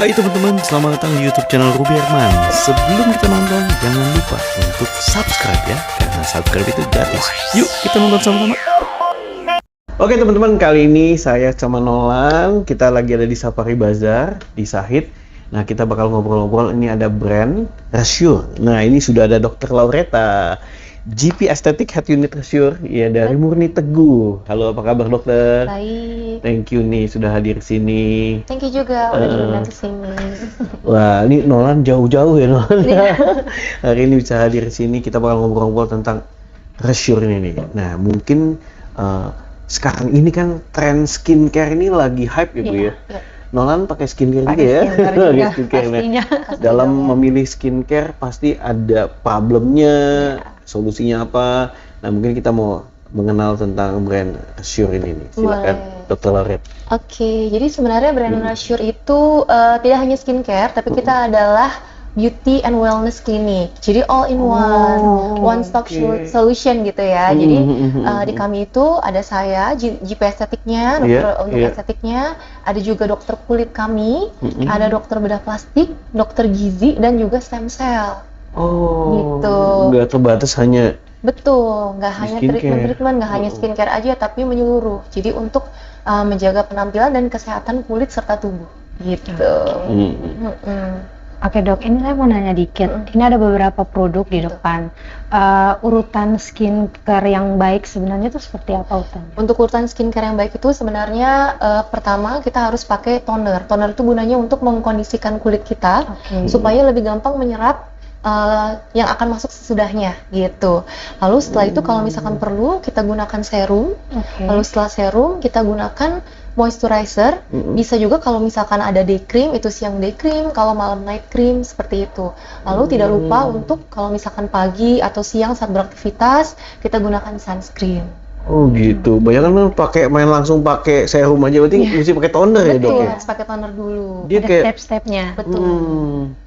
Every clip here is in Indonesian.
Hai teman-teman, selamat datang di YouTube channel Ruby Herman. Sebelum kita nonton, jangan lupa untuk subscribe ya, karena subscribe itu gratis. Yuk kita nonton sama-sama. Oke teman-teman, kali ini saya sama Nolan, kita lagi ada di Safari Bazaar di Sahid. Nah, kita bakal ngobrol-ngobrol. Ini ada brand Rasure. Nah, ini sudah ada Dr. Laureta, GP Aesthetic Head Unit Rasure, ya dari Murni Teguh. Halo, apa kabar dokter? Baik. Thank you nih sudah hadir sini. Thank you juga udah diundang ke sini. Wah, ini Nolan jauh-jauh ya Nolan. Hari ini bisa hadir di sini, kita bakal ngobrol-ngobrol tentang Rasure ini nih. Nah, mungkin sekarang ini kan tren skincare ini lagi hype ya Bu ya. Iya. Nolan pakai skincare juga ya? Pakai skincare. Nah, dalam memilih skincare pasti ada problemnya, solusinya apa. Nah, mungkin kita mau mengenal tentang brand Rasure ini nih. Silakan Dr. Laureta. Oke, jadi sebenarnya brand Rasure itu tidak hanya skincare, tapi kita adalah beauty and wellness clinic. Jadi all in one stop solution gitu ya. Jadi di kami itu ada saya GP estetiknya, dokter untuk estetiknya, ada juga dokter kulit kami, ada dokter bedah plastik, dokter gizi dan juga stem cell. Oh, gitu. Nggak terbatas hanya. Betul, nggak hanya treatment, nggak hanya skincare aja, tapi menyeluruh. Jadi untuk menjaga penampilan dan kesehatan kulit serta tubuh, gitu. Oke dok, ini saya mau nanya dikit. Ini ada beberapa produk di depan. Urutan skincare yang baik sebenarnya itu seperti apa urutannya? Untuk urutan skincare yang baik itu sebenarnya pertama kita harus pakai toner. Toner itu gunanya untuk mengkondisikan kulit kita supaya lebih gampang menyerap yang akan masuk sesudahnya gitu. Lalu setelah itu kalau misalkan perlu kita gunakan serum. Lalu setelah serum kita gunakan moisturizer. Bisa juga kalau misalkan ada day cream itu siang day cream, kalau malam night cream seperti itu. Lalu tidak lupa untuk kalau misalkan pagi atau siang saat beraktivitas kita gunakan sunscreen. Oh gitu. Bayangkan main langsung pakai serum aja, berarti mesti pakai toner ya dok ya? Harus pakai toner dulu. Dia ada step-stepnya. Betul.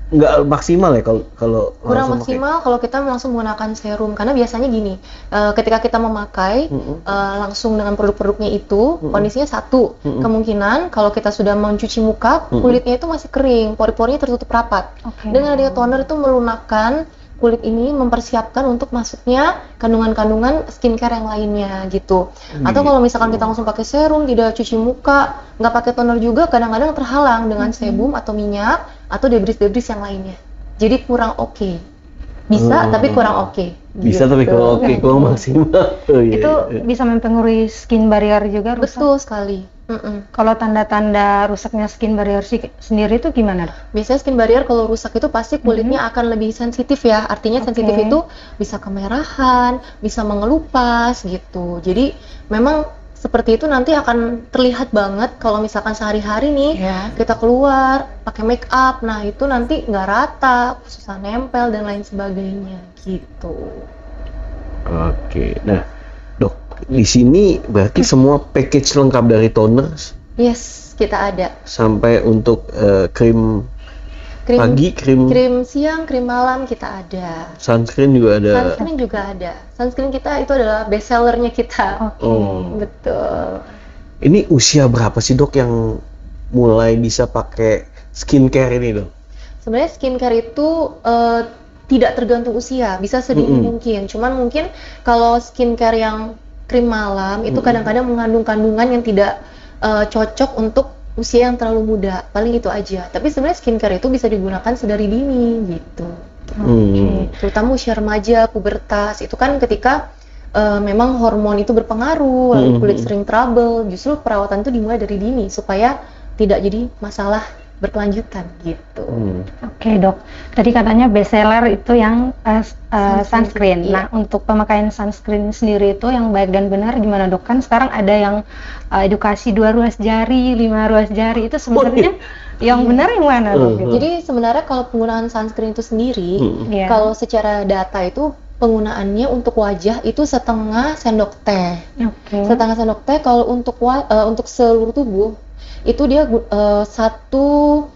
Nggak maksimal ya kalau kurang maksimal kalau kita langsung menggunakan serum, karena biasanya gini, ketika kita memakai langsung dengan produk-produknya itu kondisinya satu, kemungkinan kalau kita sudah mencuci muka kulitnya itu masih kering, pori-porinya tertutup rapat. Dengan adanya toner itu melunakkan kulit ini, mempersiapkan untuk masuknya kandungan-kandungan skincare yang lainnya gitu. Atau kalau misalkan kita langsung pakai serum, tidak cuci muka, nggak pakai toner juga, kadang-kadang terhalang dengan sebum atau minyak atau debris-debris yang lainnya. Jadi kurang oke. Bisa tapi kurang oke. Bisa tapi kurang oke, kurang maksimal. Itu bisa mempengaruhi skin barrier juga rusak? Betul sekali. Kalau tanda-tanda rusaknya skin barrier sendiri itu gimana? Biasanya skin barrier kalau rusak itu pasti kulitnya akan lebih sensitif ya. Artinya sensitif itu bisa kemerahan, bisa mengelupas gitu. Jadi memang seperti itu nanti akan terlihat banget kalau misalkan sehari-hari nih kita keluar pakai make up. Nah itu nanti nggak rata, susah nempel dan lain sebagainya gitu. Oke, nah dok, di sini berarti semua package lengkap dari toner. Yes, kita ada. Sampai untuk krim pagi, krim siang, krim malam kita ada. Sunscreen juga ada. Sunscreen juga ada. Sunscreen kita itu adalah best sellernya kita. Betul. Ini usia berapa sih dok yang mulai bisa pakai skincare ini dok? Sebenarnya skincare itu tidak tergantung usia, bisa sedini mungkin. Cuman mungkin kalau skincare yang krim malam itu kadang-kadang mengandung kandungan yang tidak cocok untuk usia yang terlalu muda, paling itu aja. Tapi sebenarnya skincare itu bisa digunakan sedari dini gitu. Terutama usia remaja, pubertas, itu kan ketika memang hormon itu berpengaruh, lalu kulit sering trouble. Justru perawatan itu dimulai dari dini supaya tidak jadi masalah berkelanjutan gitu. Oke dok, tadi katanya best seller itu yang sunscreen. Nah untuk pemakaian sunscreen sendiri itu yang baik dan benar gimana dok? Kan sekarang ada yang edukasi 2 ruas jari, 5 ruas jari, itu sebenarnya yang benar yang mana dok? Jadi sebenarnya kalau penggunaan sunscreen itu sendiri, kalau secara data itu penggunaannya untuk wajah itu setengah sendok teh. Setengah sendok teh. Kalau untuk seluruh tubuh itu dia satu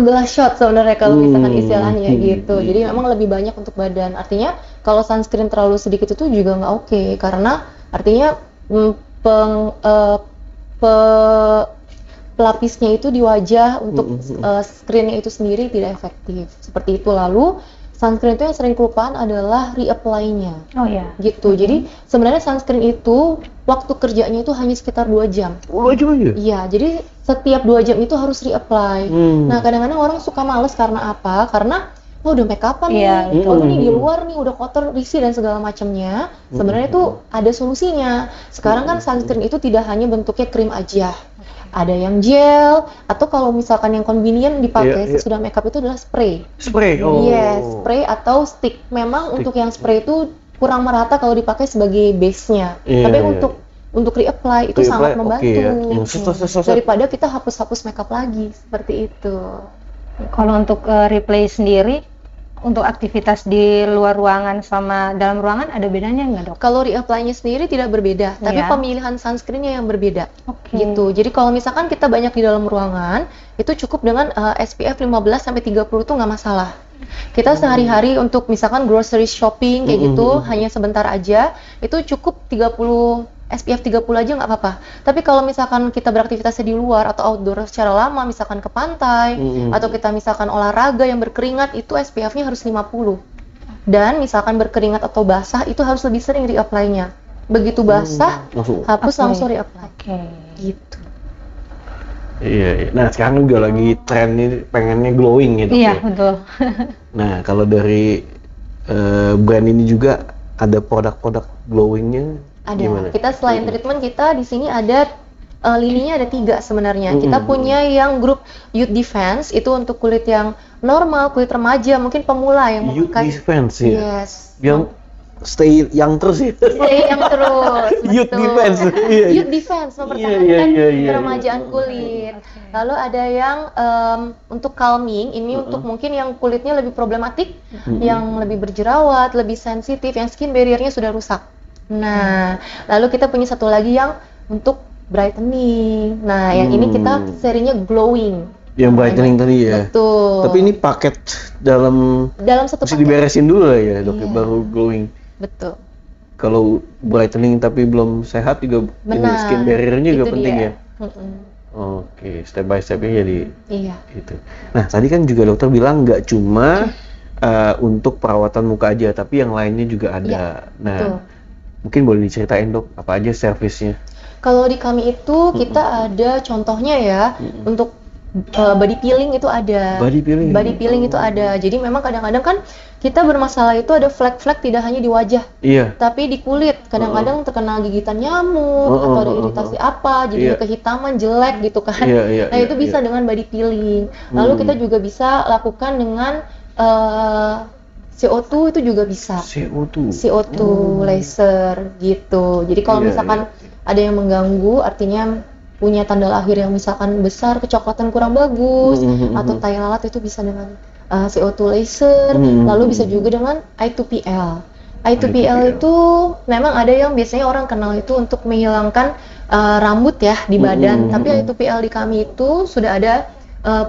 gelas shot sebenarnya kalau misalkan istilahnya gitu. Jadi memang lebih banyak untuk badan. Artinya kalau sunscreen terlalu sedikit itu juga nggak oke, karena artinya pelapisnya itu di wajah untuk screennya itu sendiri tidak efektif. Seperti itu. Lalu sunscreen itu yang sering kelupaan adalah reapply-nya. Oh ya. Gitu. Jadi sebenarnya sunscreen itu waktu kerjanya itu hanya sekitar 2 jam. 2 jam aja? Iya, jadi setiap 2 jam itu harus reapply. Nah, kadang-kadang orang suka males karena apa? Karena udah make up-an Iya, nih, oh ini di luar nih udah kotor, risih dan segala macamnya. Sebenarnya itu ada solusinya. Sekarang kan sunscreen itu tidak hanya bentuknya krim aja. Ada yang gel, atau kalau misalkan yang convenient dipakai sesudah makeup itu adalah spray. Spray? Oh. Yes, spray atau stick. Memang untuk yang spray itu kurang merata kalau dipakai sebagai base-nya. Tapi untuk reapply itu sangat membantu. Daripada kita hapus-hapus makeup lagi, seperti itu. Kalau untuk replay sendiri, untuk aktivitas di luar ruangan sama dalam ruangan ada bedanya nggak, Dok? Kalau reapply-nya sendiri tidak berbeda, tapi pemilihan sunscreen-nya yang berbeda. Gitu. Jadi kalau misalkan kita banyak di dalam ruangan, itu cukup dengan SPF 15 sampai 30 itu nggak masalah. Kita sehari-hari untuk misalkan grocery shopping kayak gitu, hanya sebentar aja, itu cukup SPF 30 aja nggak apa-apa. Tapi kalau misalkan kita beraktivitasnya di luar atau outdoor secara lama, misalkan ke pantai, atau kita misalkan olahraga yang berkeringat, itu SPF-nya harus 50. Dan misalkan berkeringat atau basah, itu harus lebih sering reapply-nya. Begitu basah, hapus langsung reapply. Gitu. Iya. Nah, sekarang juga lagi tren ini pengennya glowing gitu. Iya, betul. Nah, kalau dari brand ini juga ada produk-produk glowingnya. Ada. Gimana? Kita selain treatment kita di sini ada lininya ada 3 sebenarnya. Kita punya yang grup Youth Defense itu untuk kulit yang normal, kulit remaja, mungkin pemula yang Youth memakai. Defense ya. Yes. Yang stay young terus ya. Stay yang terus. Youth betul. Defense. Youth Defense mempertahankan keremajaan kulit. Lalu ada yang untuk calming, ini untuk mungkin yang kulitnya lebih problematik, yang lebih berjerawat, lebih sensitif, yang skin barrier-nya sudah rusak. Nah, lalu kita punya satu lagi yang untuk brightening. Nah, yang ini kita serinya glowing. Yang brightening tadi ya. Betul. Tapi ini paket dalam satu mesti paket. diberesin dulu lah ya, Dok, baru glowing. Betul. Kalau brightening tapi belum sehat juga ini skin barrier-nya juga penting ya. Oke, step by step-nya jadi itu. Nah, tadi kan juga dokter bilang nggak cuma untuk perawatan muka aja, tapi yang lainnya juga ada. Nah, mungkin boleh diceritain, Dok, apa aja servisnya? Kalau di kami itu kita ada contohnya ya, untuk body peeling itu ada. Body peeling itu ada. Jadi memang kadang-kadang kan kita bermasalah itu ada flek-flek tidak hanya di wajah, tapi di kulit. Kadang-kadang terkena gigitan nyamuk atau ada iritasi apa, jadi kehitaman, jelek gitu kan. Nah itu bisa dengan body peeling. Lalu kita juga bisa lakukan dengan CO2 itu juga bisa. CO2 laser gitu. Jadi kalau misalkan ada yang mengganggu, artinya punya tanda lahir yang misalkan besar, kecoklatan kurang bagus, atau tai lalat, itu bisa dengan CO2 laser. Lalu bisa juga dengan I2PL. I2PL itu memang ada yang biasanya orang kenal itu untuk menghilangkan rambut ya di badan. Tapi I2PL di kami itu sudah ada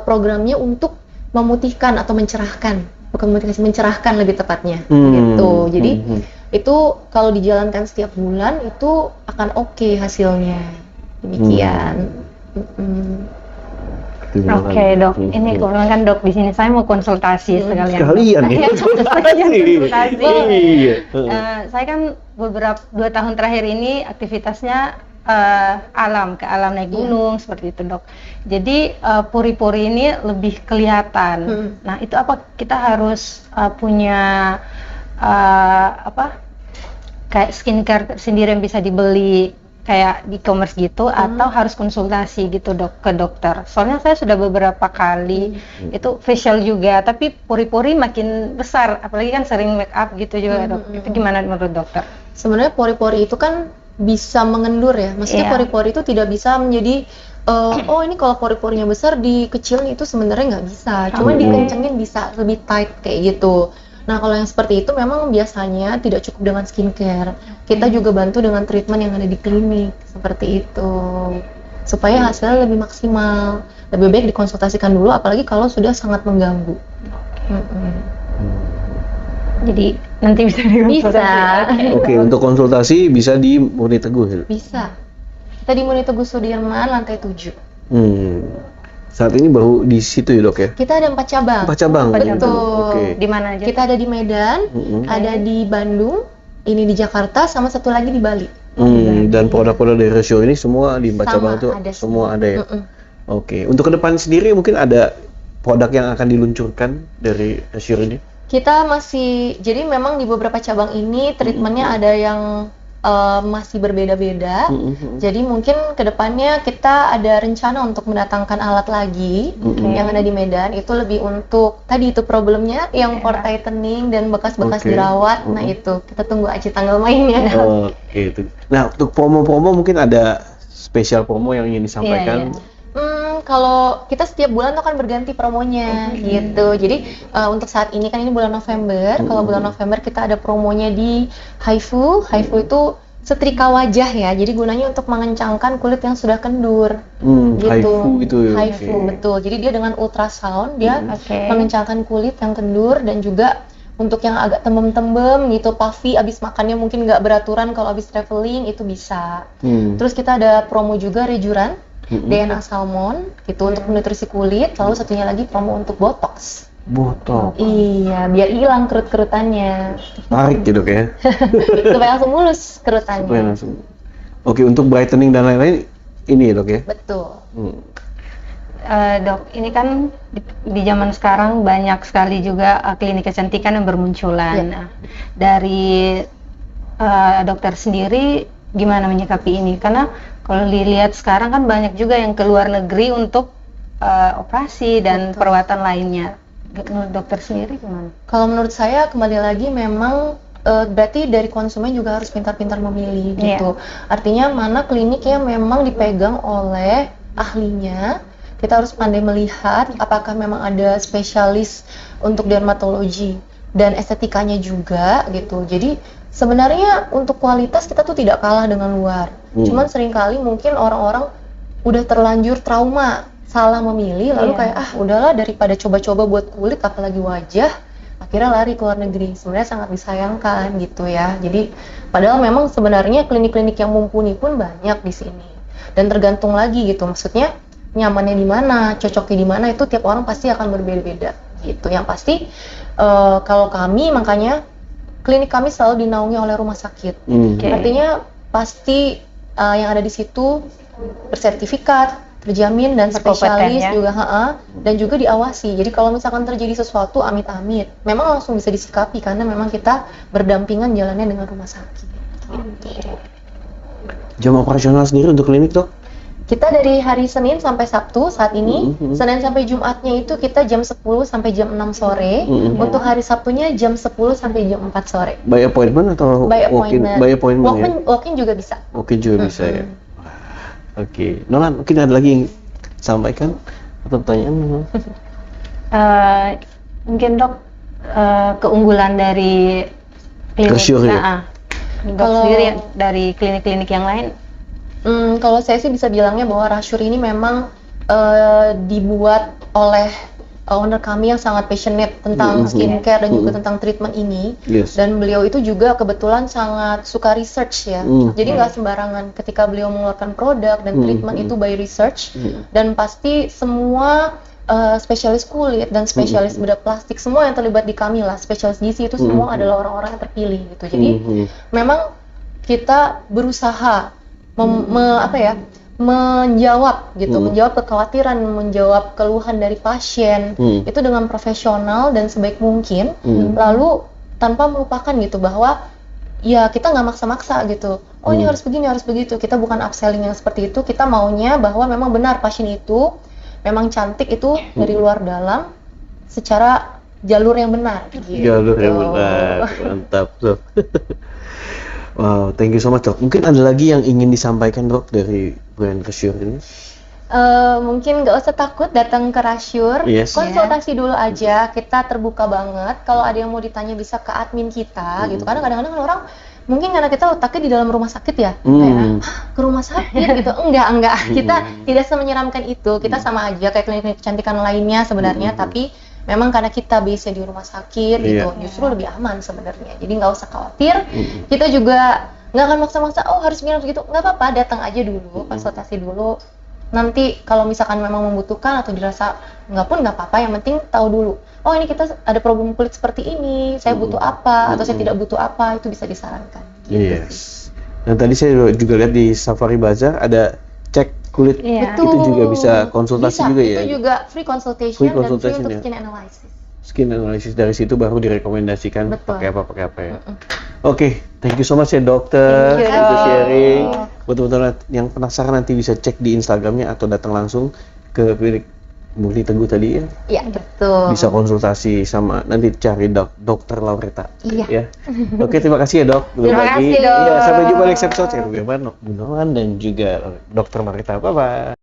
programnya untuk memutihkan atau mencerahkan. Bukan memutihkan, mencerahkan lebih tepatnya gitu. Jadi itu kalau dijalankan setiap bulan itu akan oke hasilnya. Demikian. Oke, Dok. Ini kebetulan kan Dok di sini saya mau konsultasi sekalian. Ya. Konsultasi. Saya kan beberapa 2 tahun terakhir ini aktivitasnya ke alam naik gunung seperti itu, Dok. Jadi pori-pori ini lebih kelihatan. Nah, itu apa kita harus punya kayak skincare sendiri yang bisa dibeli kayak di e-commerce gitu, atau harus konsultasi gitu, Dok, ke dokter? Soalnya saya sudah beberapa kali itu facial juga, tapi pori-pori makin besar, apalagi kan sering make up gitu juga, Dok. Itu gimana menurut dokter? Sebenarnya pori-pori itu kan bisa mengendur ya, maksudnya pori-pori itu tidak bisa menjadi oh ini kalau pori-porinya besar dikecilin, itu sebenarnya nggak bisa, cuma dikencengin bisa lebih tight kayak gitu. Nah kalau yang seperti itu memang biasanya tidak cukup dengan skincare, kita juga bantu dengan treatment yang ada di klinik seperti itu, supaya hasilnya lebih maksimal. Lebih baik dikonsultasikan dulu, apalagi kalau sudah sangat mengganggu. Jadi nanti bisa dikonsultasi. Oke, untuk konsultasi bisa di Murni Teguh. Bisa. Kita di Murni Teguh Sudirman lantai 7. Saat ini baru di situ ya dok ya? Kita ada 4 cabang. 4 cabang? Betul. Oke. Di mana aja? Kita ada di Medan, ada di Bandung, ini di Jakarta, sama satu lagi di Bali. Dan produk-produk dari Ratio ini semua di 4 cabang itu ada semua ada ya? Oke. Untuk ke depan sendiri mungkin ada produk yang akan diluncurkan dari Ratio ini? Kita masih, jadi memang di beberapa cabang ini treatmentnya ada yang masih berbeda-beda. Jadi mungkin kedepannya kita ada rencana untuk mendatangkan alat lagi yang ada di Medan. Itu lebih untuk tadi itu problemnya yang pore tightening dan bekas-bekas jerawat. Nah itu kita tunggu aja tanggal mainnya. Oke itu. Nah untuk promo-promo mungkin ada spesial promo yang ingin disampaikan. Kalau kita setiap bulan tuh kan berganti promonya gitu. Jadi untuk saat ini kan ini bulan November. Kalau bulan November kita ada promonya di Haifu. Haifu itu setrika wajah ya. Jadi gunanya untuk mengencangkan kulit yang sudah kendur. Gitu. Haifu itu. Haifu betul. Jadi dia dengan ultrasound dia mengencangkan kulit yang kendur dan juga untuk yang agak tembem-tembem gitu, puffy, abis makannya mungkin nggak beraturan kalau abis traveling itu bisa. Terus kita ada promo juga Rejuran. DNA Salmon gitu untuk nutrisi kulit, lalu satunya lagi promo untuk botox. Botox. Iya, biar hilang kerut-kerutannya. Tarik gitu ya. Supaya langsung mulus kerutannya. Oke, untuk brightening dan lain-lain ini ya dok ya? Betul. Dok, ini kan di zaman sekarang banyak sekali juga klinik kecantikan yang bermunculan. Nah, dari dokter sendiri gimana menyikapi ini? Karena kalau dilihat sekarang kan banyak juga yang ke luar negeri untuk operasi dan perawatan lainnya. Menurut dokter sendiri gimana? Kalau menurut saya kembali lagi memang berarti dari konsumen juga harus pintar-pintar memilih gitu. Artinya mana klinik yang memang dipegang oleh ahlinya. Kita harus pandai melihat apakah memang ada spesialis untuk dermatologi dan estetikanya juga gitu. Jadi sebenarnya untuk kualitas kita tuh tidak kalah dengan luar. Cuman seringkali mungkin orang-orang udah terlanjur trauma, salah memilih, lalu kayak udahlah daripada coba-coba buat kulit apalagi wajah, akhirnya lari ke luar negeri. Sebenarnya sangat disayangkan gitu ya. Jadi padahal memang sebenarnya klinik-klinik yang mumpuni pun banyak di sini. Dan tergantung lagi gitu, maksudnya nyamannya di mana, cocoknya di mana itu tiap orang pasti akan berbeda-beda gitu. Yang pasti kalau kami makanya klinik kami selalu dinaungi oleh rumah sakit. Artinya pasti yang ada di situ bersertifikat, terjamin dan spesialis juga, dan juga diawasi. Jadi kalau misalkan terjadi sesuatu amit-amit, memang langsung bisa disikapi karena memang kita berdampingan jalannya dengan rumah sakit. Gitu. Jam operasional sendiri untuk klinik dok? Kita dari hari Senin sampai Sabtu saat ini, Senin sampai Jumatnya itu kita jam 10 sampai jam 6 sore, untuk hari Sabtunya jam 10 sampai jam 4 sore. By appointment atau walk-in? By appointment walk-in juga bisa. Walk-in juga bisa ya. Oke, Nolan mungkin ada lagi yang sampaikan atau pertanyaan? Mungkin dok, keunggulan dari klinik dok sendiri dari klinik-klinik yang lain. Kalau saya sih bisa bilangnya bahwa Rasure ini memang dibuat oleh owner kami yang sangat passionate tentang skincare dan juga tentang treatment ini. Dan beliau itu juga kebetulan sangat suka research ya. Jadi nggak sembarangan ketika beliau mengeluarkan produk dan treatment itu by research. Dan pasti semua spesialis kulit dan spesialis bedah plastik semua yang terlibat di kami lah, spesialis gizi itu semua adalah orang-orang yang terpilih gitu. Jadi memang kita berusaha menjawab gitu, menjawab kekhawatiran, menjawab keluhan dari pasien itu dengan profesional dan sebaik mungkin, lalu tanpa melupakan gitu bahwa ya kita nggak maksa-maksa gitu. Oh ini harus begini, harus begitu. Kita bukan upselling yang seperti itu. Kita maunya bahwa memang benar pasien itu memang cantik itu dari luar dalam secara jalur yang benar. Gitu. Jalur yang benar, mantap tuh. Wow, thank you so much dok. Mungkin ada lagi yang ingin disampaikan dok dari brand Rasure ini? Mungkin nggak usah takut datang ke Rasure, konsultasi dulu aja, kita terbuka banget. Kalau ada yang mau ditanya bisa ke admin kita gitu. Karena kadang-kadang kan orang mungkin karena kita letaknya di dalam rumah sakit ya, kayak ke rumah sakit gitu. Enggak, kita tidak semenyeramkan itu. Kita sama aja kayak klinik kecantikan lainnya sebenarnya, tapi memang karena kita base-nya di rumah sakit gitu, justru lebih aman sebenarnya. Jadi nggak usah khawatir. Kita juga nggak akan maksa-maksa, oh harus minum gitu. Nggak apa-apa, datang aja dulu, konsultasi dulu. nanti kalau misalkan memang membutuhkan atau dirasa nggak pun nggak apa-apa, yang penting tahu dulu, oh ini kita ada problem kulit seperti ini, saya butuh apa atau saya tidak butuh apa, itu bisa disarankan. Yes. Nah tadi saya juga lihat di Safari Bazaar ada cek kulit, Iya. itu juga bisa konsultasi Bisa, juga ya. itu juga free consultation, Free dan consultation free untuk ya. skin analysis. Skin analysis, dari situ baru direkomendasikan Betul. pakai apa ya. Oke, thank you so much ya dokter Thank you, untuk dok. sharing. Buat teman-teman yang penasaran nanti bisa cek di Instagramnya atau datang langsung ke klinik Murni Teguh tadi ya. Iya, betul. Bisa konsultasi sama, nanti cari dokter Laureta. Iya. Ya. Oke, terima kasih ya dok. Belum Terima lagi. kasih, dok. Iya, sampai jumpa di next episode. Saya Ruby Gunawan dan juga dokter Laureta. Bye-bye.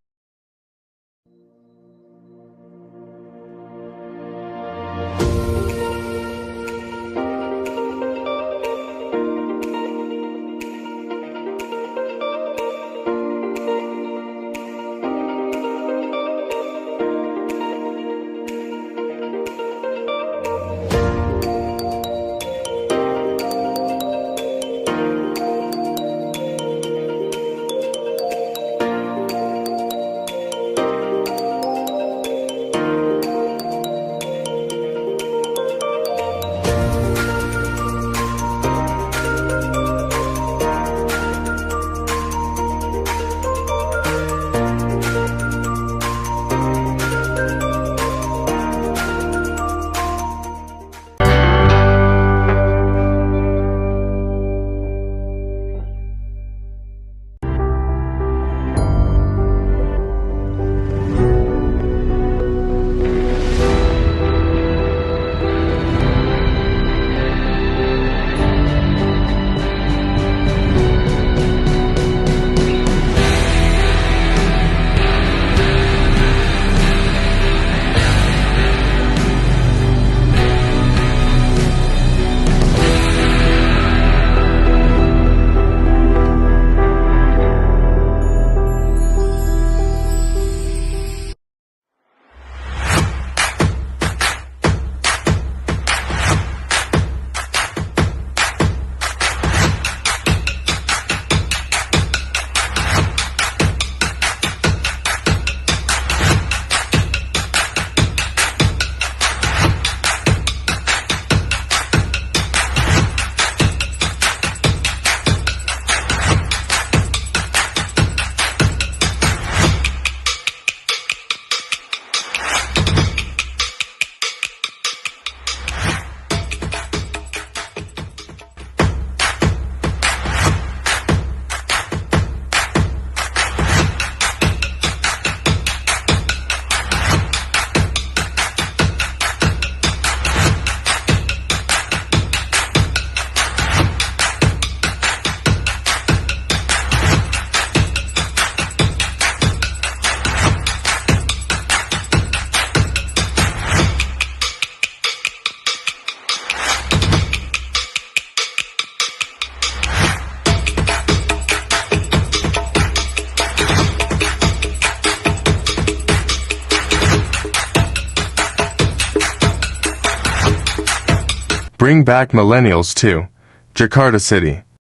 Bring back millennials to Jakarta City.